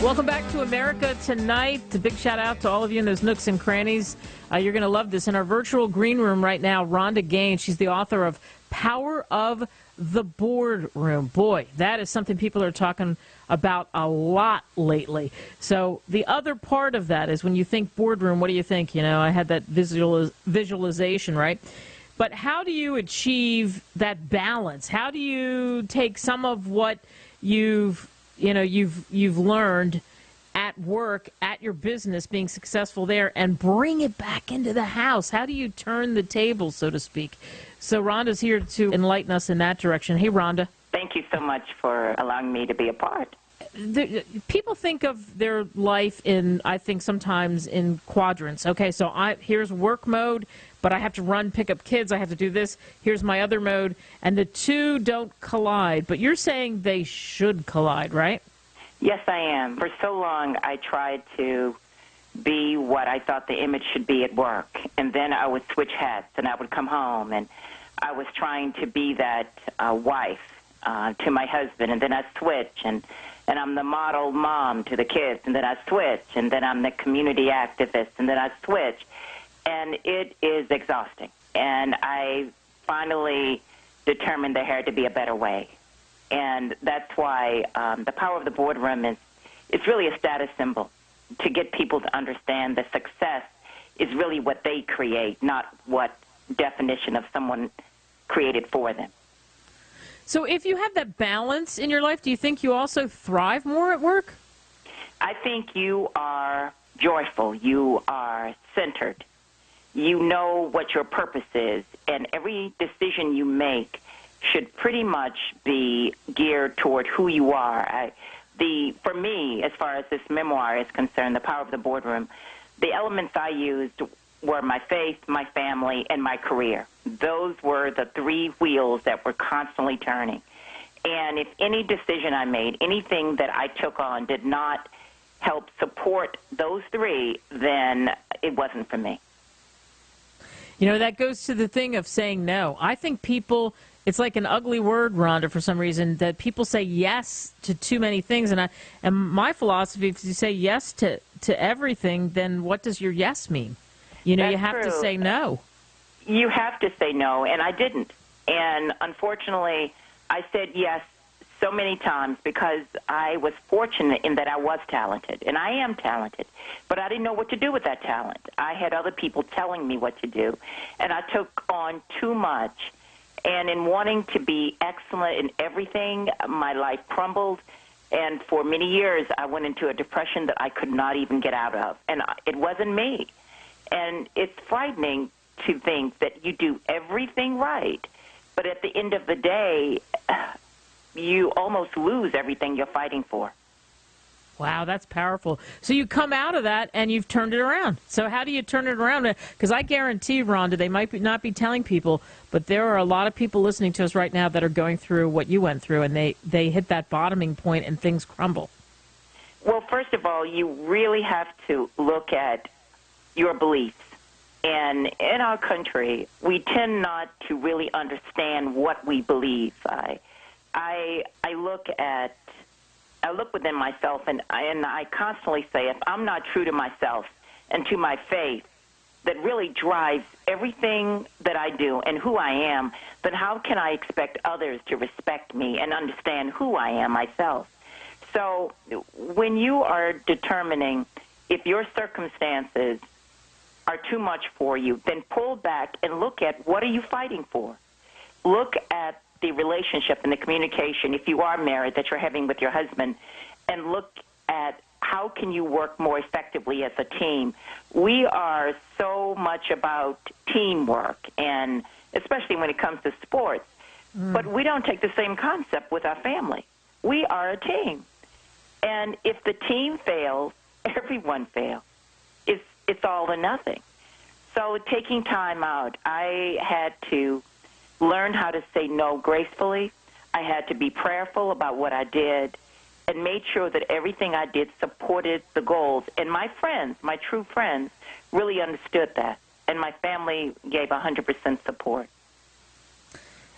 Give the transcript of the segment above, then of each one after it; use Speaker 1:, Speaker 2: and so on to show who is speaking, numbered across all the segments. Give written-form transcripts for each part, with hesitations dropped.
Speaker 1: Welcome back to America Tonight. A big shout out to all of you in those nooks and crannies. You're going to love this. In our virtual green room right now, Rhonda Gaines, she's the author of Power of the Boardroom. Boy, that is something people are talking about a lot lately. So the other part of that is when you think boardroom, what do you think? You know, I had that visualization, right? But how do you achieve that balance? How do you take some of what you've learned at work, at your business, being successful there, and bring it back into the house? How do you turn the table, so to speak? So Rhonda's here to enlighten us in that direction. Hey, Rhonda.
Speaker 2: Thank you so much for allowing me to be a part.
Speaker 1: People think of their life in, I think, sometimes in quadrants. Okay, so here's work mode, but I have to run, pick up kids. I have to do this. Here's my other mode. And the two don't collide. But you're saying they should collide, right?
Speaker 2: Yes, I am. For so long, I tried to be what I thought the image should be at work. And then I would switch hats, and I would come home, and I was trying to be that wife to my husband, and then I switch, and I'm the model mom to the kids, and then I switch, and then I'm the community activist, and then I switch. And it is exhausting. And I finally determined there had to be a better way. And that's why the power of the boardroom is really a status symbol to get people to understand that success is really what they create, not what definition of someone created for them.
Speaker 1: So if you have that balance in your life, do you think you also thrive more at work?
Speaker 2: I think you are joyful. You are centered. You know what your purpose is, and every decision you make should pretty much be geared toward who you are. For me, as far as this memoir is concerned, The Power of the Boardroom, the elements I used were my faith, my family, and my career. Those were the three wheels that were constantly turning. And if any decision I made, anything that I took on did not help support those three, then it wasn't for me.
Speaker 1: You know, that goes to the thing of saying no. I think people, it's like an ugly word, Rhonda, for some reason, that people say yes to too many things. And my philosophy, if you say yes to everything, then what does your yes mean? You know,
Speaker 2: That's
Speaker 1: you have
Speaker 2: true.
Speaker 1: to say no.
Speaker 2: You have to say no, and I didn't. And unfortunately, I said yes so many times because I was fortunate in that I was talented, and I am talented, but I didn't know what to do with that talent. I had other people telling me what to do, and I took on too much. And in wanting to be excellent in everything, my life crumbled, and for many years I went into a depression that I could not even get out of, and it wasn't me. And it's frightening to think that you do everything right, but at the end of the day, you almost lose everything you're fighting for.
Speaker 1: Wow, that's powerful. So you come out of that and you've turned it around. So how do you turn it around? Because I guarantee, Rhonda, they might not be telling people, but there are a lot of people listening to us right now that are going through what you went through, and they hit that bottoming point and things crumble.
Speaker 2: Well, first of all, you really have to look at your beliefs. And in our country, we tend not to really understand what we believe. I look within myself, and I constantly say, if I'm not true to myself and to my faith that really drives everything that I do and who I am, then how can I expect others to respect me and understand who I am myself? So when you are determining if your circumstances are too much for you, then pull back and look at what are you fighting for. Look at the relationship and the communication, if you are married, that you're having with your husband, and look at how can you work more effectively as a team. We are so much about teamwork, and especially when it comes to sports, but we don't take the same concept with our family. We are a team. And if the team fails, everyone fails. It's all or nothing. So taking time out, I had to learn how to say no gracefully. I had to be prayerful about what I did and made sure that everything I did supported the goals. And my friends, my true friends, really understood that. And my family gave 100% support.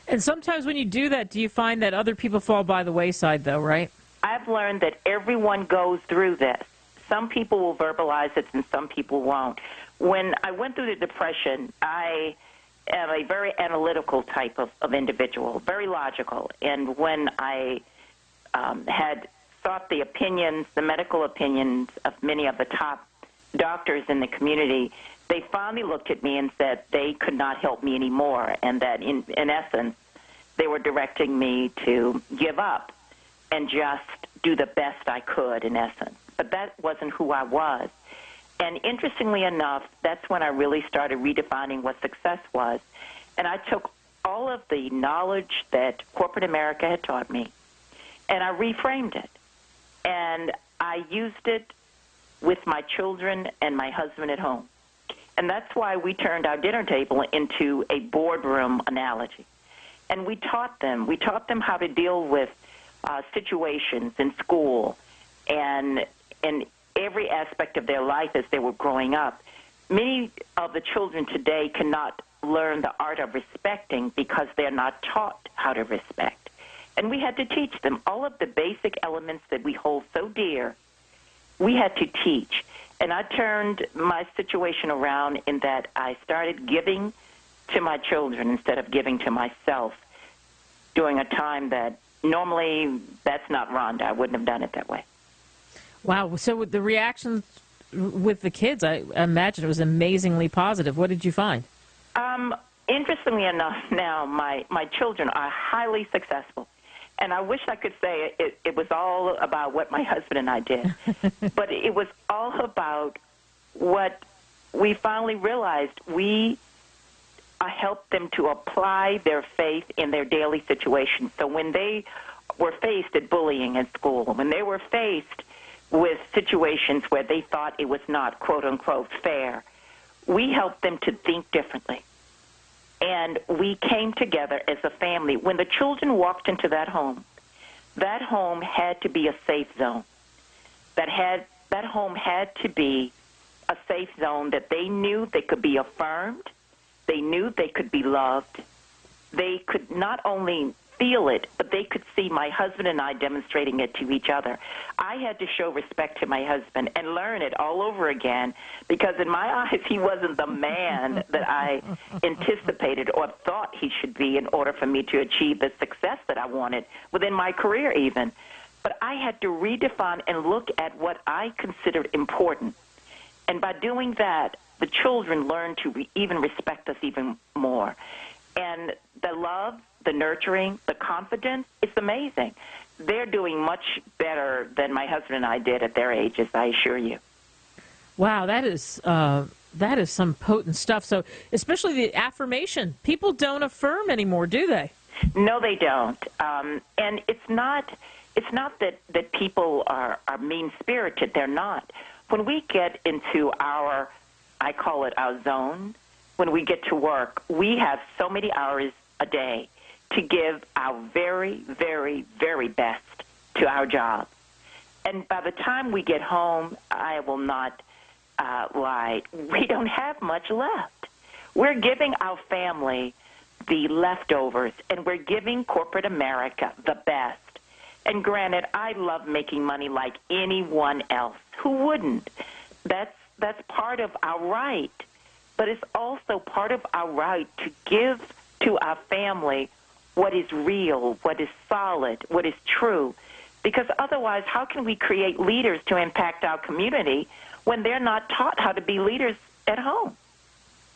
Speaker 1: And sometimes when you do that, do you find that other people fall by the wayside, though, right?
Speaker 2: I've learned that everyone goes through this. Some people will verbalize it and some people won't. When I went through the Depression, I am a very analytical type of individual, very logical. And when I had sought the opinions, the medical opinions of many of the top doctors in the community, they finally looked at me and said they could not help me anymore, and that in essence, they were directing me to give up and just do the best I could, in essence. But that wasn't who I was. And interestingly enough, that's when I really started redefining what success was. And I took all of the knowledge that corporate America had taught me, and I reframed it. And I used it with my children and my husband at home. And that's why we turned our dinner table into a boardroom analogy. And we taught them how to deal with situations in school and in every aspect of their life as they were growing up. Many of the children today cannot learn the art of respecting because they're not taught how to respect. And we had to teach them all of the basic elements that we hold so dear. We had to teach. And I turned my situation around in that I started giving to my children instead of giving to myself during a time that normally that's not Rhonda. I wouldn't have done it that way.
Speaker 1: Wow. So with the reactions with the kids, I imagine it was amazingly positive. What did you find?
Speaker 2: Interestingly enough, now my children are highly successful. And I wish I could say it was all about what my husband and I did. But it was all about what we finally realized. We helped them to apply their faith in their daily situations. So when they were faced at bullying at school, when they were faced with situations where they thought it was not, quote, unquote, fair, we helped them to think differently. And we came together as a family. When the children walked into that home had to be a safe zone. That home had to be a safe zone that they knew they could be affirmed. They knew they could be loved. They could not only feel it, but they could see my husband and I demonstrating it to each other. I had to show respect to my husband and learn it all over again because in my eyes, he wasn't the man that I anticipated or thought he should be in order for me to achieve the success that I wanted within my career even. But I had to redefine and look at what I considered important. And by doing that, the children learned to even respect us even more. And the love, the nurturing, the confidence, it's amazing. They're doing much better than my husband and I did at their ages, I assure you.
Speaker 1: Wow, that is some potent stuff. So especially the affirmation. People don't affirm anymore, do they?
Speaker 2: No, they don't. And it's not that people are mean-spirited. They're not. When we get into I call it our zone, when we get to work, we have so many hours a day to give our very, very, very best to our job. And by the time we get home, I will not lie, we don't have much left. We're giving our family the leftovers, and we're giving corporate America the best. And granted, I love making money like anyone else. Who wouldn't? That's part of our right. But it's also part of our right to give to our family what is real, what is solid, what is true. Because otherwise, how can we create leaders to impact our community when they're not taught how to be leaders at home?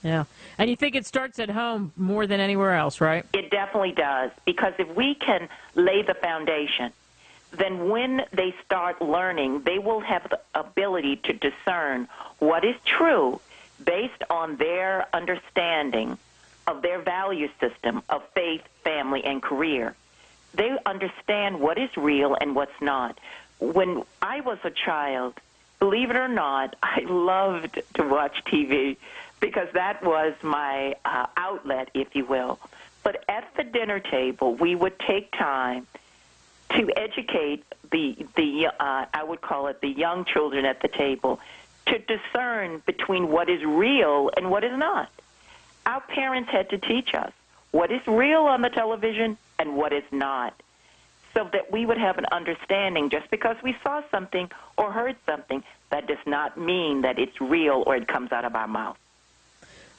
Speaker 1: Yeah. And you think it starts at home more than anywhere else, right?
Speaker 2: It definitely does. Because if we can lay the foundation, then when they start learning, they will have the ability to discern what is true based on their understanding of their value system of faith, family, and career. They understand what is real and what's not. When I was a child, believe it or not, I loved to watch TV because that was my outlet, if you will. But at the dinner table, we would take time to educate the I would call it the young children at the table to discern between what is real and what is not. Our parents had to teach us what is real on the television and what is not. so that we would have an understanding. Just because we saw something or heard something, that does not mean that it's real or it comes out of our mouth.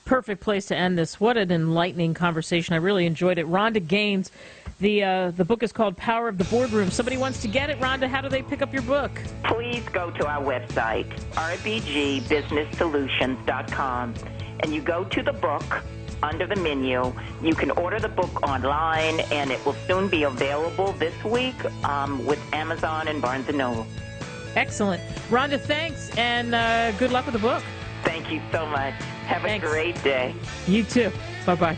Speaker 1: Perfect place to end this. What an enlightening conversation. I really enjoyed it. Rhonda Gaines, the book is called Power of the Boardroom. Somebody wants to get it, Rhonda, how do they pick up your book?
Speaker 2: Please go to our website, rbgbusinesssolutions.com, and you go to the book under the menu. You can order the book online, and it will soon be available this week with Amazon and Barnes & Noble.
Speaker 1: Excellent. Rhonda, thanks, and good luck with the book.
Speaker 2: Thank you so much. Have a
Speaker 1: Thanks.
Speaker 2: great day.
Speaker 1: You too. Bye-bye.